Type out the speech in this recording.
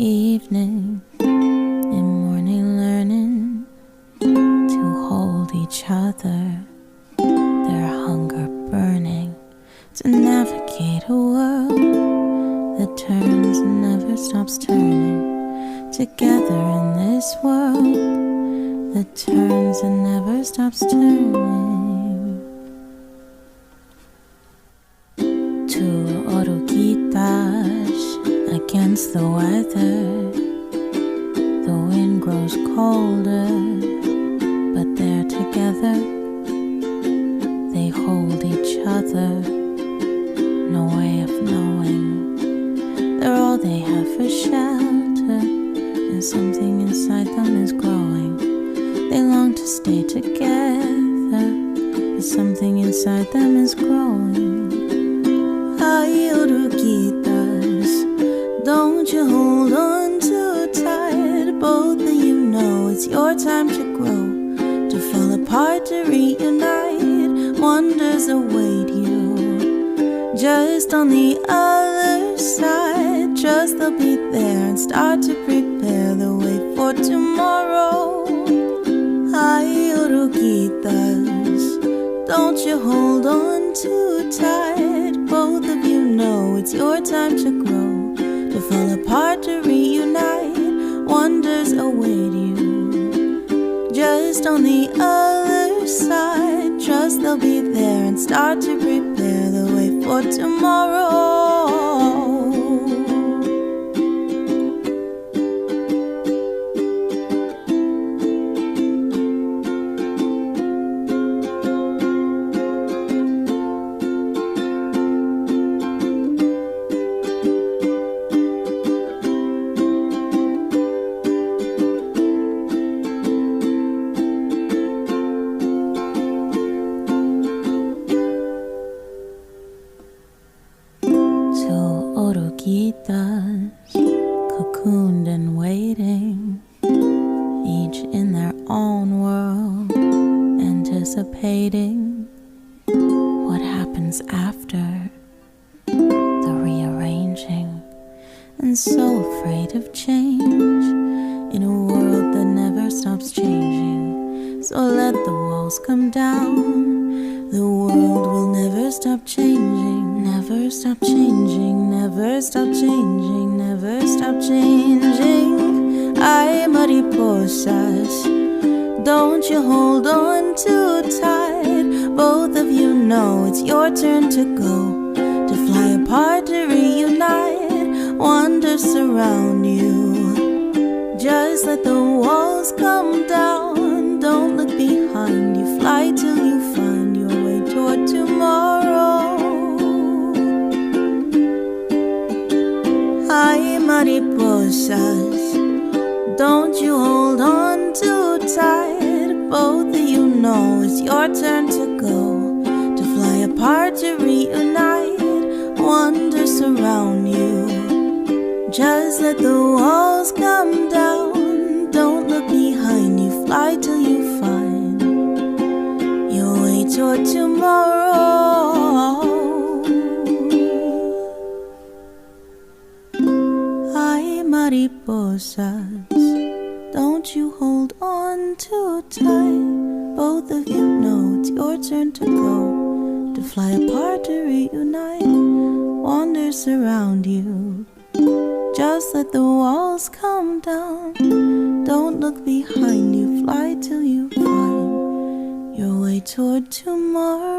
evening, in morning learning to hold each other, their hunger burning to navigate a world that turns and never stops turning, together in this world that turns and never stops turning. Two Oruguitas against the weather, the wind grows colder, but they're together, they hold each other, no way of knowing, they're all they have for shelter, and something inside them is growing, they long to stay together, but something inside them is growing. Ay, Oruguitas, don't you hold on too tight. Both of you know it's your time to grow, to fall apart, to reunite. Wonders await you just on the other side. Trust they'll be there and start to prepare the way for tomorrow. Ay, Oruguitas, don't you hold on too tight. Both of you know it's your time to grow, to fall apart, to reunite. Wonders await you just on the other side. Trust they'll be there and start to prepare the way for tomorrow. Oruguitas, cocooned and waiting, each in their own world, anticipating what happens after the rearranging, and so afraid of change in a world that never stops changing. So let the walls come down, the world will never stop changing, never stop changing, never stop changing, never stop changing. Ay, mariposas, don't you hold on too tight. Both of you know it's your turn to go, to fly apart, to reunite. Wonders surround you, just let the walls come down. Don't look behind you, fly till you find your way toward tomorrow. Ay, mariposas, don't you hold on too tight. Both of you know it's your turn to go, to fly apart, to reunite. Wonders surround you, just let the walls come down. Don't look behind you, fly till you find your way toward tomorrow. Ay, mariposas, don't you hold on too tight. Both of you know it's your turn to go, to fly apart, to reunite. Wonders surround you, just let the walls come down. Don't look behind you, fly till you find your way toward tomorrow.